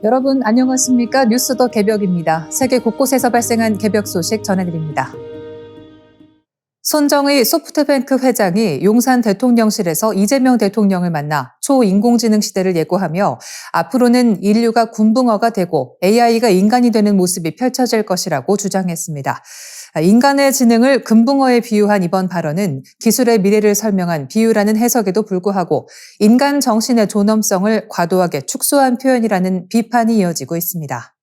여러분 안녕하십니까? 뉴스 더 개벽입니다. 세계 곳곳에서 발생한 개벽 소식 전해드립니다. 손정의 소프트뱅크 회장이 용산 대통령실에서 이재명 대통령을 만나 초인공지능 시대를 예고하며 앞으로는 인류가 금붕어가 되고 AI가 인간이 되는 모습이 펼쳐질 것이라고 주장했습니다. 인간의 지능을 금붕어에 비유한 이번 발언은 기술의 미래를 설명한 비유라는 해석에도 불구하고 인간 정신의 존엄성을 과도하게 축소한 표현이라는 비판이 이어지고 있습니다.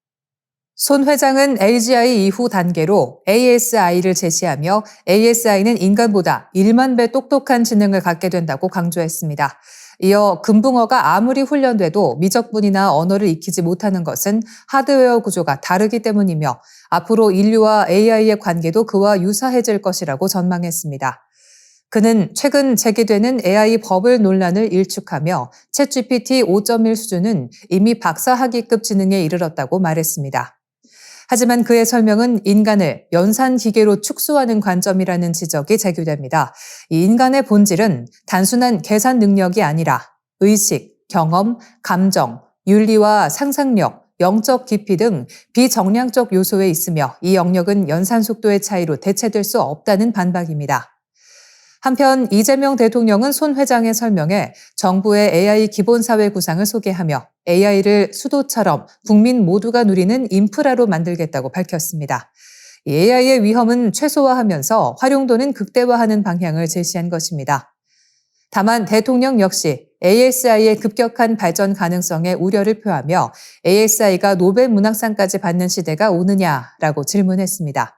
손 회장은 AGI 이후 단계로 ASI를 제시하며 ASI는 인간보다 1만 배 똑똑한 지능을 갖게 된다고 강조했습니다. 이어 금붕어가 아무리 훈련돼도 미적분이나 언어를 익히지 못하는 것은 하드웨어 구조가 다르기 때문이며 앞으로 인류와 AI의 관계도 그와 유사해질 것이라고 전망했습니다. 그는 최근 제기되는 AI 버블 논란을 일축하며 챗GPT 5.1 수준은 이미 박사학위급 지능에 이르렀다고 말했습니다. 하지만 그의 설명은 인간을 연산 기계로 축소하는 관점이라는 지적이 제기됩니다. 이 인간의 본질은 단순한 계산 능력이 아니라 의식, 경험, 감정, 윤리와 상상력, 영적 깊이 등 비정량적 요소에 있으며 이 영역은 연산 속도의 차이로 대체될 수 없다는 반박입니다. 한편 이재명 대통령은 손 회장의 설명에 정부의 AI 기본사회 구상을 소개하며 AI를 수도처럼 국민 모두가 누리는 인프라로 만들겠다고 밝혔습니다. AI의 위험은 최소화하면서 활용도는 극대화하는 방향을 제시한 것입니다. 다만 대통령 역시 ASI의 급격한 발전 가능성에 우려를 표하며 ASI가 노벨 문학상까지 받는 시대가 오느냐라고 질문했습니다.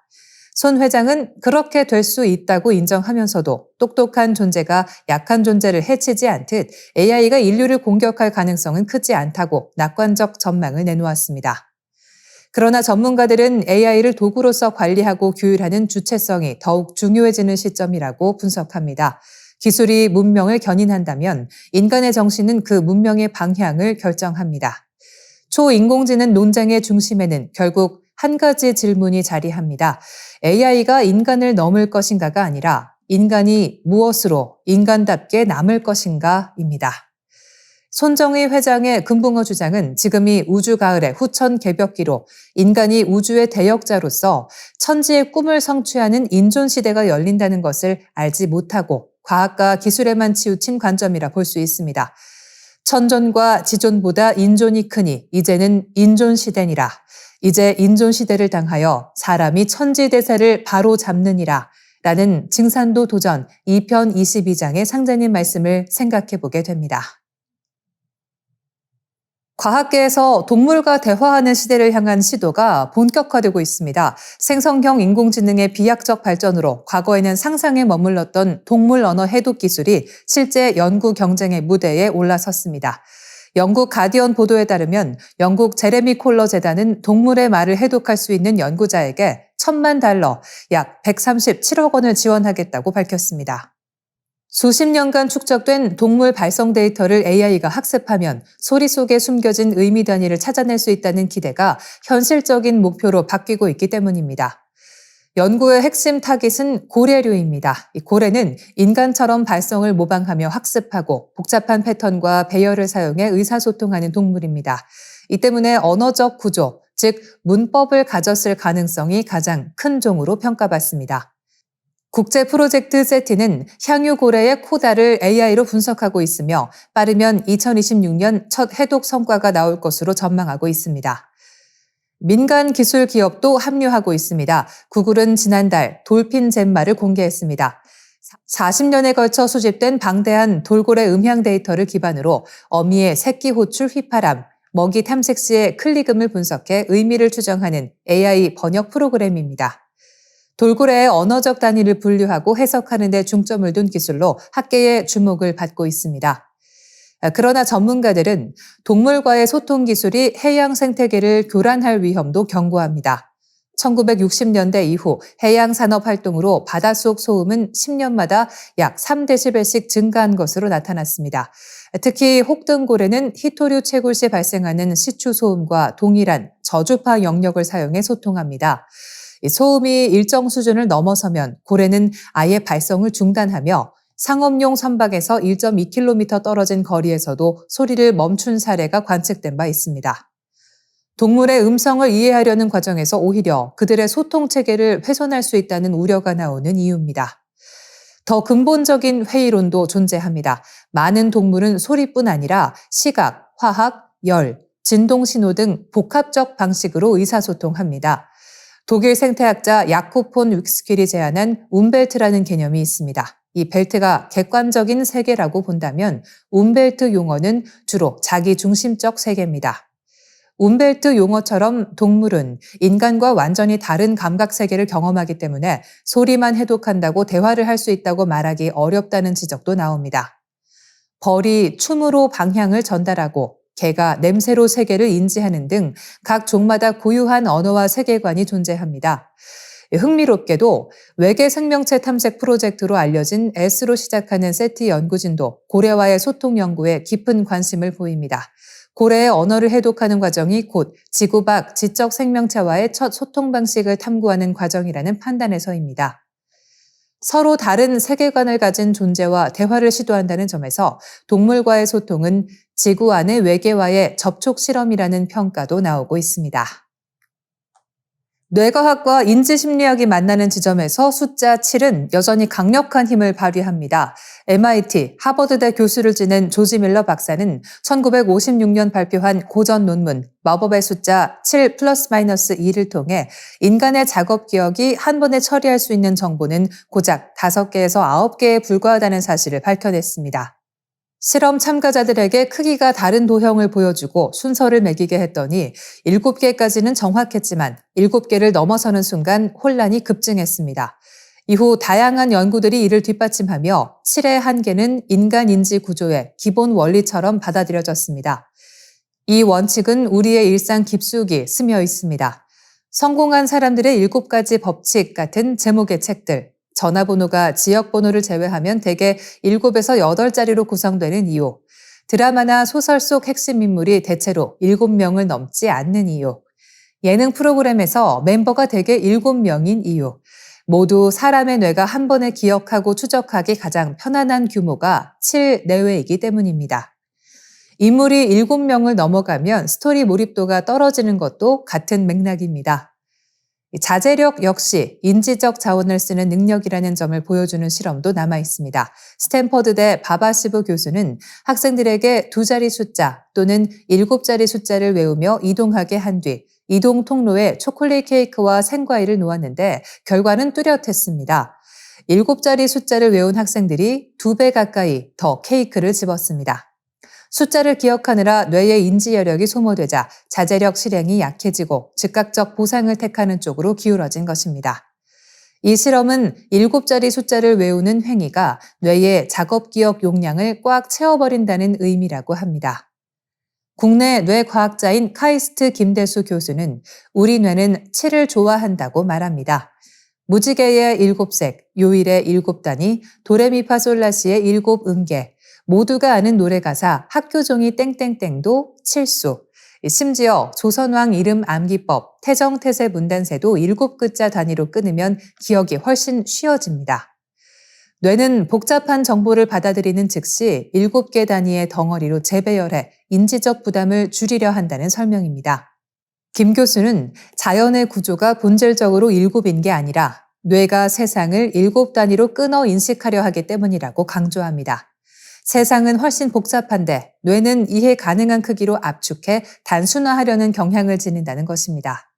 손 회장은 그렇게 될 수 있다고 인정하면서도 똑똑한 존재가 약한 존재를 해치지 않듯 AI가 인류를 공격할 가능성은 크지 않다고 낙관적 전망을 내놓았습니다. 그러나 전문가들은 AI를 도구로서 관리하고 규율하는 주체성이 더욱 중요해지는 시점이라고 분석합니다. 기술이 문명을 견인한다면 인간의 정신은 그 문명의 방향을 결정합니다. 초인공지능 논쟁의 중심에는 결국 한 가지 질문이 자리합니다. AI가 인간을 넘을 것인가가 아니라 인간이 무엇으로 인간답게 남을 것인가입니다. 손정의 회장의 금붕어 주장은 지금이 우주 가을의 후천 개벽기로 인간이 우주의 대역자로서 천지의 꿈을 성취하는 인존 시대가 열린다는 것을 알지 못하고 과학과 기술에만 치우친 관점이라 볼 수 있습니다. 천존과 지존보다 인존이 크니 이제는 인존 시대니라. 이제 인존 시대를 당하여 사람이 천지대세를 바로 잡느니라 라는 증산도 도전 2편 22장의 상자님 말씀을 생각해 보게 됩니다. 과학계에서 동물과 대화하는 시대를 향한 시도가 본격화되고 있습니다. 생성형 인공지능의 비약적 발전으로 과거에는 상상에 머물렀던 동물 언어 해독 기술이 실제 연구 경쟁의 무대에 올라섰습니다. 영국 가디언 보도에 따르면 영국 제레미 콜러 재단은 동물의 말을 해독할 수 있는 연구자에게 $1,000,000, 약 137억 원을 지원하겠다고 밝혔습니다. 수십 년간 축적된 동물 발성 데이터를 AI가 학습하면 소리 속에 숨겨진 의미 단위를 찾아낼 수 있다는 기대가 현실적인 목표로 바뀌고 있기 때문입니다. 연구의 핵심 타깃은 고래류입니다. 이 고래는 인간처럼 발성을 모방하며 학습하고 복잡한 패턴과 배열을 사용해 의사소통하는 동물입니다. 이 때문에 언어적 구조, 즉 문법을 가졌을 가능성이 가장 큰 종으로 평가받습니다. 국제 프로젝트 세티는 향유 고래의 코다를 AI로 분석하고 있으며 빠르면 2026년 첫 해독 성과가 나올 것으로 전망하고 있습니다. 민간 기술 기업도 합류하고 있습니다. 구글은 지난달 돌핀 잼마를 공개했습니다. 40년에 걸쳐 수집된 방대한 돌고래 음향 데이터를 기반으로 어미의 새끼 호출 휘파람, 먹이 탐색 시의 클릭음을 분석해 의미를 추정하는 AI 번역 프로그램입니다. 돌고래의 언어적 단위를 분류하고 해석하는 데 중점을 둔 기술로 학계의 주목을 받고 있습니다. 그러나 전문가들은 동물과의 소통 기술이 해양 생태계를 교란할 위험도 경고합니다. 1960년대 이후 해양 산업 활동으로 바닷속 소음은 10년마다 약 3데시벨씩 증가한 것으로 나타났습니다. 특히 혹등고래는 히토류 채굴 시 발생하는 시추 소음과 동일한 저주파 영역을 사용해 소통합니다. 소음이 일정 수준을 넘어서면 고래는 아예 발성을 중단하며 상업용 선박에서 1.2km 떨어진 거리에서도 소리를 멈춘 사례가 관측된 바 있습니다. 동물의 음성을 이해하려는 과정에서 오히려 그들의 소통 체계를 훼손할 수 있다는 우려가 나오는 이유입니다. 더 근본적인 회의론도 존재합니다. 많은 동물은 소리뿐 아니라 시각, 화학, 열, 진동 신호 등 복합적 방식으로 의사소통합니다. 독일 생태학자 야콥 폰 윅스킬이 제안한 움벨트라는 개념이 있습니다. 이 벨트가 객관적인 세계라고 본다면 움벨트 용어는 주로 자기 중심적 세계입니다. 움벨트 용어처럼 동물은 인간과 완전히 다른 감각 세계를 경험하기 때문에 소리만 해독한다고 대화를 할 수 있다고 말하기 어렵다는 지적도 나옵니다. 벌이 춤으로 방향을 전달하고 개가 냄새로 세계를 인지하는 등 각 종마다 고유한 언어와 세계관이 존재합니다. 흥미롭게도 외계 생명체 탐색 프로젝트로 알려진 S로 시작하는 세티 연구진도 고래와의 소통 연구에 깊은 관심을 보입니다. 고래의 언어를 해독하는 과정이 곧 지구 밖 지적 생명체와의 첫 소통 방식을 탐구하는 과정이라는 판단에서입니다. 서로 다른 세계관을 가진 존재와 대화를 시도한다는 점에서 동물과의 소통은 지구 안의 외계와의 접촉 실험이라는 평가도 나오고 있습니다. 뇌과학과 인지심리학이 만나는 지점에서 숫자 7은 여전히 강력한 힘을 발휘합니다. MIT, 하버드대 교수를 지낸 조지 밀러 박사는 1956년 발표한 고전 논문 마법의 숫자 7 플러스 마이너스 2를 통해 인간의 작업 기억이 한 번에 처리할 수 있는 정보는 고작 5개에서 9개에 불과하다는 사실을 밝혀냈습니다. 실험 참가자들에게 크기가 다른 도형을 보여주고 순서를 매기게 했더니 7개까지는 정확했지만 7개를 넘어서는 순간 혼란이 급증했습니다. 이후 다양한 연구들이 이를 뒷받침하며 7의 한계는 인간 인지 구조의 기본 원리처럼 받아들여졌습니다. 이 원칙은 우리의 일상 깊숙이 스며 있습니다. 성공한 사람들의 7가지 법칙 같은 제목의 책들, 전화번호가 지역번호를 제외하면 대개 7에서 8자리로 구성되는 이유, 드라마나 소설 속 핵심 인물이 대체로 7명을 넘지 않는 이유, 예능 프로그램에서 멤버가 대개 7명인 이유, 모두 사람의 뇌가 한 번에 기억하고 추적하기 가장 편안한 규모가 7 내외이기 때문입니다. 인물이 7명을 넘어가면 스토리 몰입도가 떨어지는 것도 같은 맥락입니다. 자제력 역시 인지적 자원을 쓰는 능력이라는 점을 보여주는 실험도 남아 있습니다. 스탠퍼드대 바바시브 교수는 학생들에게 2자리 숫자 또는 7자리 숫자를 외우며 이동하게 한 뒤 이동 통로에 초콜릿 케이크와 생과일을 놓았는데 결과는 뚜렷했습니다. 7자리 숫자를 외운 학생들이 2배 가까이 더 케이크를 집었습니다. 숫자를 기억하느라 뇌의 인지 여력이 소모되자 자제력 실행이 약해지고 즉각적 보상을 택하는 쪽으로 기울어진 것입니다. 이 실험은 7자리 숫자를 외우는 행위가 뇌의 작업 기억 용량을 꽉 채워버린다는 의미라고 합니다. 국내 뇌과학자인 카이스트 김대수 교수는 우리 뇌는 7을 좋아한다고 말합니다. 무지개의 7색, 요일의 7단위, 도레미파솔라시의 7음계, 모두가 아는 노래 가사 학교종이 땡땡땡도 7수, 심지어 조선왕 이름 암기법, 태정태세 문단세도 7글자 단위로 끊으면 기억이 훨씬 쉬워집니다. 뇌는 복잡한 정보를 받아들이는 즉시 7개 단위의 덩어리로 재배열해 인지적 부담을 줄이려 한다는 설명입니다. 김 교수는 자연의 구조가 본질적으로 7인 게 아니라 뇌가 세상을 7단위로 끊어 인식하려 하기 때문이라고 강조합니다. 세상은 훨씬 복잡한데 뇌는 이해 가능한 크기로 압축해 단순화하려는 경향을 지닌다는 것입니다.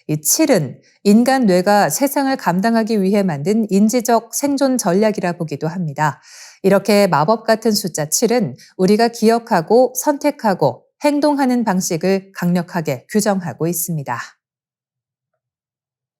이 7은 인간 뇌가 세상을 감당하기 위해 만든 인지적 생존 전략이라 보기도 합니다. 이렇게 마법 같은 숫자 7은 우리가 기억하고 선택하고 행동하는 방식을 강력하게 규정하고 있습니다.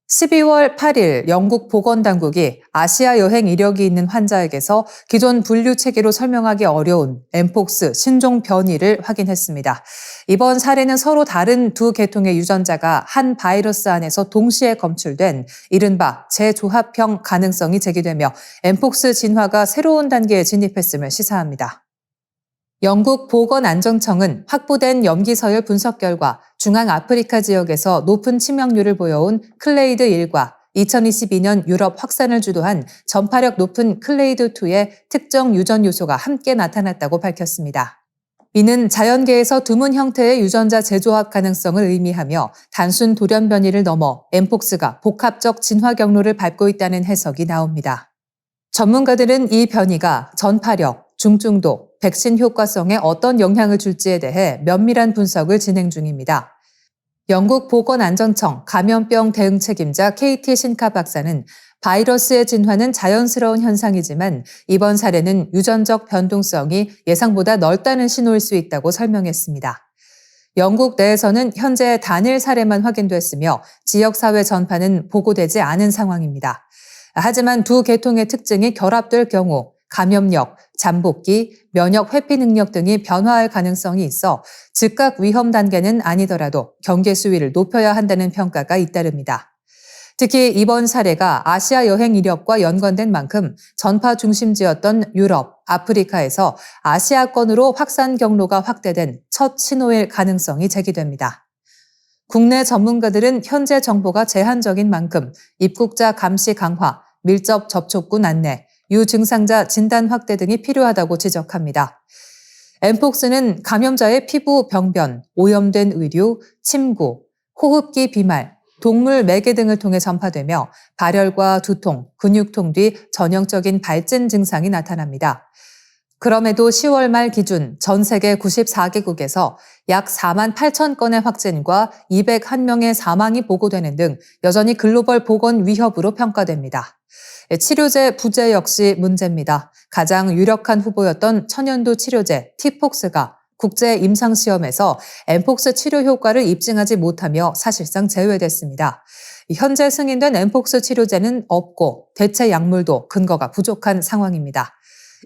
12월 8일 영국 보건당국이 아시아 여행 이력이 있는 환자에게서 기존 분류 체계로 설명하기 어려운 엠폭스 신종 변이를 확인했습니다. 이번 사례는 서로 다른 2계통의 유전자가 한 바이러스 안에서 동시에 검출된 이른바 재조합형 가능성이 제기되며 엠폭스 진화가 새로운 단계에 진입했음을 시사합니다. 영국 보건안전청은 확보된 염기서열 분석 결과 중앙아프리카 지역에서 높은 치명률을 보여온 클레이드 1과 2022년 유럽 확산을 주도한 전파력 높은 클레이드 2의 특정 유전 요소가 함께 나타났다고 밝혔습니다. 이는 자연계에서 드문 형태의 유전자 재조합 가능성을 의미하며 단순 돌연 변이를 넘어 엠폭스가 복합적 진화 경로를 밟고 있다는 해석이 나옵니다. 전문가들은 이 변이가 전파력, 중증도, 백신 효과성에 어떤 영향을 줄지에 대해 면밀한 분석을 진행 중입니다. 영국 보건안전청 감염병 대응 책임자 KT 신카 박사는 바이러스의 진화는 자연스러운 현상이지만 이번 사례는 유전적 변동성이 예상보다 넓다는 신호일 수 있다고 설명했습니다. 영국 내에서는 현재 단일 사례만 확인됐으며 지역사회 전파는 보고되지 않은 상황입니다. 하지만 두 계통의 특징이 결합될 경우 감염력, 잠복기, 면역 회피 능력 등이 변화할 가능성이 있어 즉각 위험 단계는 아니더라도 경계 수위를 높여야 한다는 평가가 잇따릅니다. 특히 이번 사례가 아시아 여행 이력과 연관된 만큼 전파 중심지였던 유럽, 아프리카에서 아시아권으로 확산 경로가 확대된 첫 신호일 가능성이 제기됩니다. 국내 전문가들은 현재 정보가 제한적인 만큼 입국자 감시 강화, 밀접 접촉군 안내, 유증상자 진단 확대 등이 필요하다고 지적합니다. 엠폭스는 감염자의 피부 병변, 오염된 의류, 침구, 호흡기 비말, 동물 매개 등을 통해 전파되며 발열과 두통, 근육통 뒤 전형적인 발진 증상이 나타납니다. 그럼에도 10월 말 기준 전 세계 94개국에서 약 4만 8천 건의 확진과 201명의 사망이 보고되는 등 여전히 글로벌 보건 위협으로 평가됩니다. 치료제 부재 역시 문제입니다. 가장 유력한 후보였던 천연두 치료제 티폭스가 국제 임상시험에서 엠폭스 치료 효과를 입증하지 못하며 사실상 제외됐습니다. 현재 승인된 엠폭스 치료제는 없고 대체 약물도 근거가 부족한 상황입니다.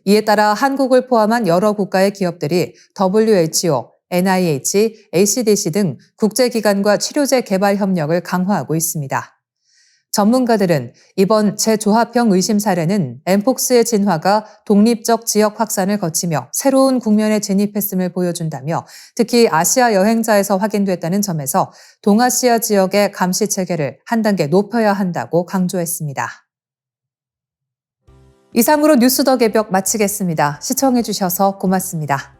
이에 따라 한국을 포함한 여러 국가의 기업들이 WHO, NIH, ACDC 등 국제기관과 치료제 개발 협력을 강화하고 있습니다. 전문가들은 이번 재조합형 의심 사례는 엠폭스의 진화가 독립적 지역 확산을 거치며 새로운 국면에 진입했음을 보여준다며 특히 아시아 여행자에서 확인됐다는 점에서 동아시아 지역의 감시 체계를 한 단계 높여야 한다고 강조했습니다. 이상으로 뉴스 더 개벽 마치겠습니다. 시청해주셔서 고맙습니다.